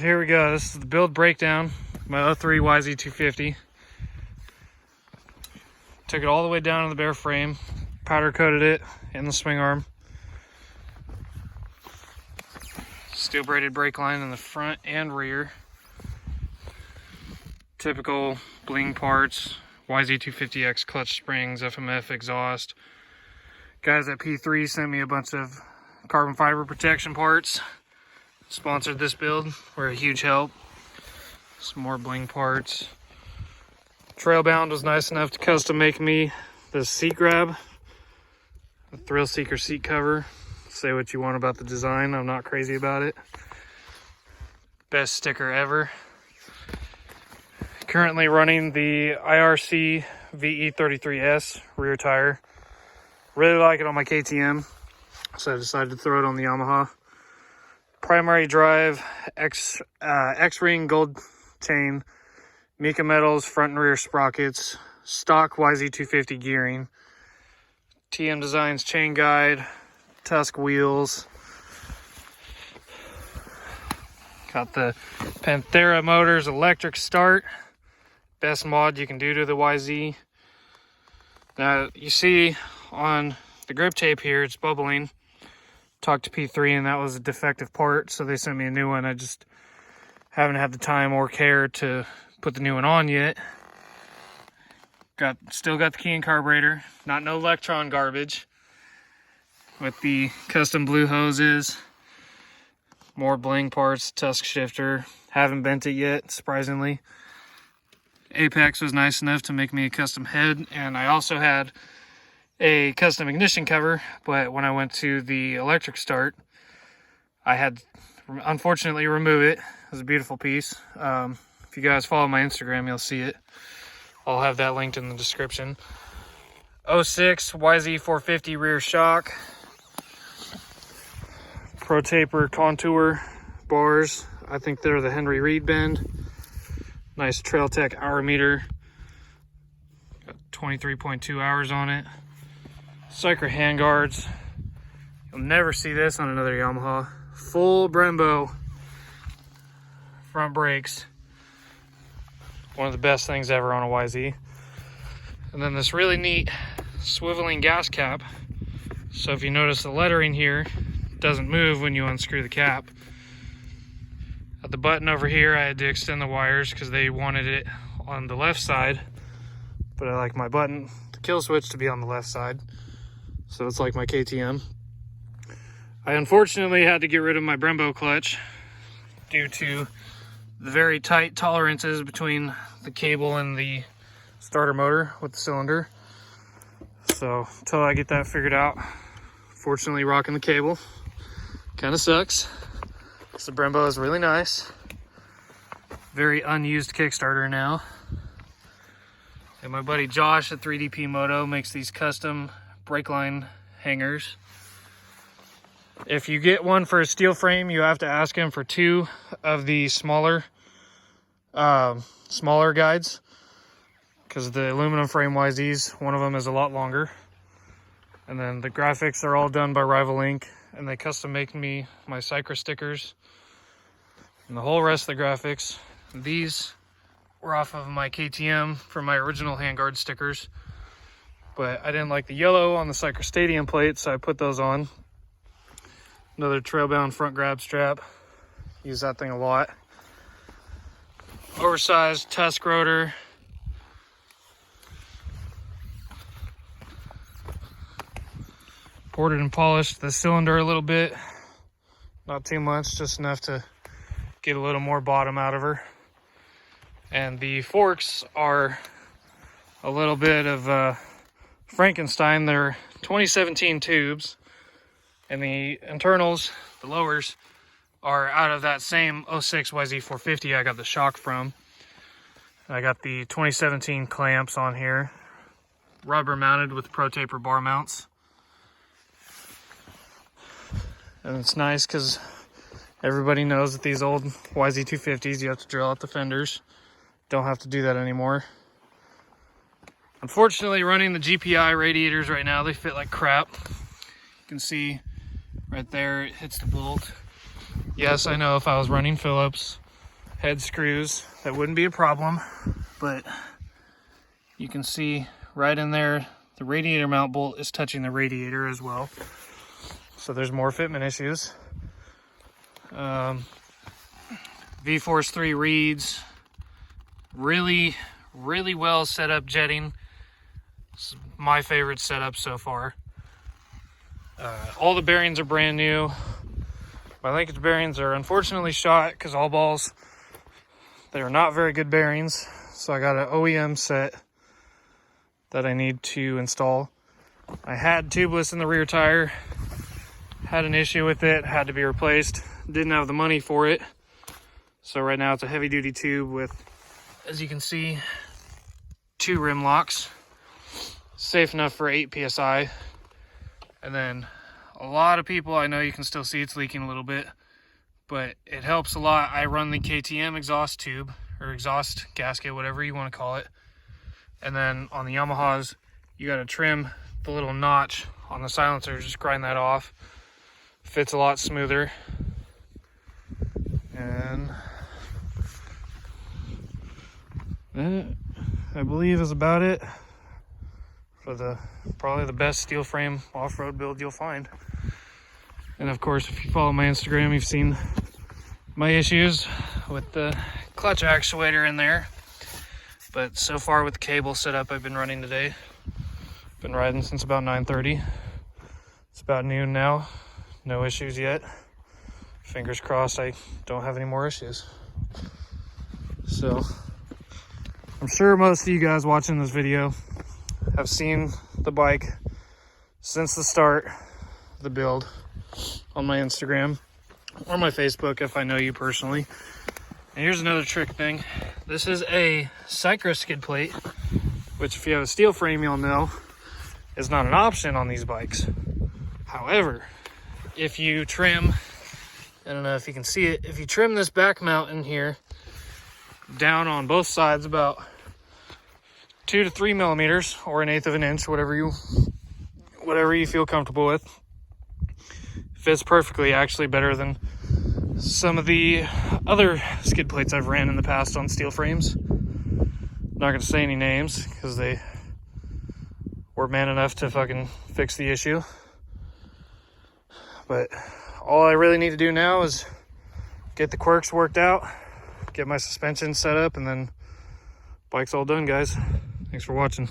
Here we go. This is the build breakdown. My 03 yz250. Took it all the way down to the bare frame, powder coated it in the swing arm. Steel braided brake line in the front and rear. Typical bling parts, yz250X clutch springs, FMF exhaust. Guys at P3 sent me a bunch of carbon fiber protection parts. Sponsored this build, were a huge help. Some more bling parts. Trailbound was nice enough to custom make me the seat grab, the Thrill Seeker seat cover. Say what you want about the design, I'm not crazy about it. Best sticker ever. Currently running the IRC VE33S rear tire. Really like it on my KTM, so I decided to throw it on the Yamaha. Primary drive, X-ring gold chain, Mika metals, front and rear sprockets, stock yz250 gearing, TM Designs chain guide, Tusk wheels. Got the Panthera motors electric start. Best mod you can do to the YZ. Now you see on the grip tape here, it's bubbling. Talked to P3 and that was a defective part, so they sent me a new one. I just haven't had the time or care to put the new one on yet. Still got the key and carburetor, not no Electron garbage. With the custom blue hoses, more bling parts, Tusk shifter. Haven't bent it yet, surprisingly. Apex was nice enough to make me a custom head, and I also had a custom ignition cover, but when I went to the electric start, I had unfortunately remove it. It was a beautiful piece. If you guys follow my Instagram, you'll see it. I'll have that linked in the description. 06 yz450 rear shock. Pro Taper contour bars. I think they're the Henry Reed bend. Nice Trail Tech hour meter. Got 23.2 hours on it. Cycra handguards. You'll never see this on another Yamaha. Full Brembo front brakes. One of the best things ever on a YZ. And then this really neat swiveling gas cap. So if you notice the lettering here, it doesn't move when you unscrew the cap. At the button over here, I had to extend the wires because they wanted it on the left side. But I like my button, the kill switch, to be on the left side. So it's like my KTM. I unfortunately had to get rid of my Brembo clutch due to the very tight tolerances between the cable and the starter motor with the cylinder. So until I get that figured out, fortunately rocking the cable. Kind of sucks because the Brembo is really nice. Very unused Kickstarter now. And my buddy Josh at 3DP Moto makes these custom brake line hangers. If you get one for a steel frame, you have to ask him for two of the smaller guides, because the aluminum frame YZs, one of them is a lot longer. And then the graphics are all done by Rival Ink, and they custom make me my Cycra stickers and the whole rest of the graphics. These were off of my KTM for my original handguard stickers, but I didn't like the yellow on the Cycra Stadium plate, so I put those on. Another Trailbound front grab strap. Use that thing a lot. Oversized Tusk rotor. Ported and polished the cylinder a little bit. Not too much, just enough to get a little more bottom out of her. And the forks are a little bit of Frankenstein. They're 2017 tubes, and the internals, the lowers, are out of that same 06 YZ450 I got the shock from. I got the 2017 clamps on here, rubber mounted with Pro Taper bar mounts. And it's nice because everybody knows that these old YZ250s, you have to drill out the fenders. Don't have to do that anymore. Unfortunately, running the GPI radiators right now, they fit like crap. You can see right there, it hits the bolt. Yes, I know if I was running Phillips, head screws, that wouldn't be a problem, but you can see right in there, the radiator mount bolt is touching the radiator as well. So there's more fitment issues. V-Force 3 reeds, really well set up jetting. It's my favorite setup so far. All the bearings are brand new. My linkage bearings are unfortunately shot because all balls, they are not very good bearings. So I got an OEM set that I need to install. I had tubeless in the rear tire, had an issue with it, had to be replaced. Didn't have the money for it. So right now it's a heavy duty tube with, as you can see, 2 rim locks. Safe enough for 8 PSI. And then a lot of people, I know you can still see it's leaking a little bit, but it helps a lot. I run the KTM exhaust tube, or exhaust gasket, whatever you want to call it. And then on the Yamahas, you got to trim the little notch on the silencer, just grind that off. Fits a lot smoother. And that, I believe, is about it for probably the best steel frame off-road build you'll find. And of course, if you follow my Instagram, you've seen my issues with the clutch actuator in there. But so far with the cable setup I've been running today, been riding since about 9:30. It's about noon now. No issues yet. Fingers crossed I don't have any more issues. So I'm sure most of you guys watching this video have seen the bike since the start of the build on my Instagram or my Facebook if I know you personally. And here's another trick thing. This is a Cycra skid plate, which if you have a steel frame, you'll know is not an option on these bikes. However, if you trim, I don't know if you can see it, if you trim this back mount in here down on both sides about 2 to 3 millimeters or 1/8 of an inch, whatever you feel comfortable with, fits perfectly. Actually better than some of the other skid plates I've ran in the past on steel frames. Not gonna say any names because they were man enough to fucking fix the issue. But all I really need to do now is get the quirks worked out, get my suspension set up, and then bike's all done, guys. Thanks for watching.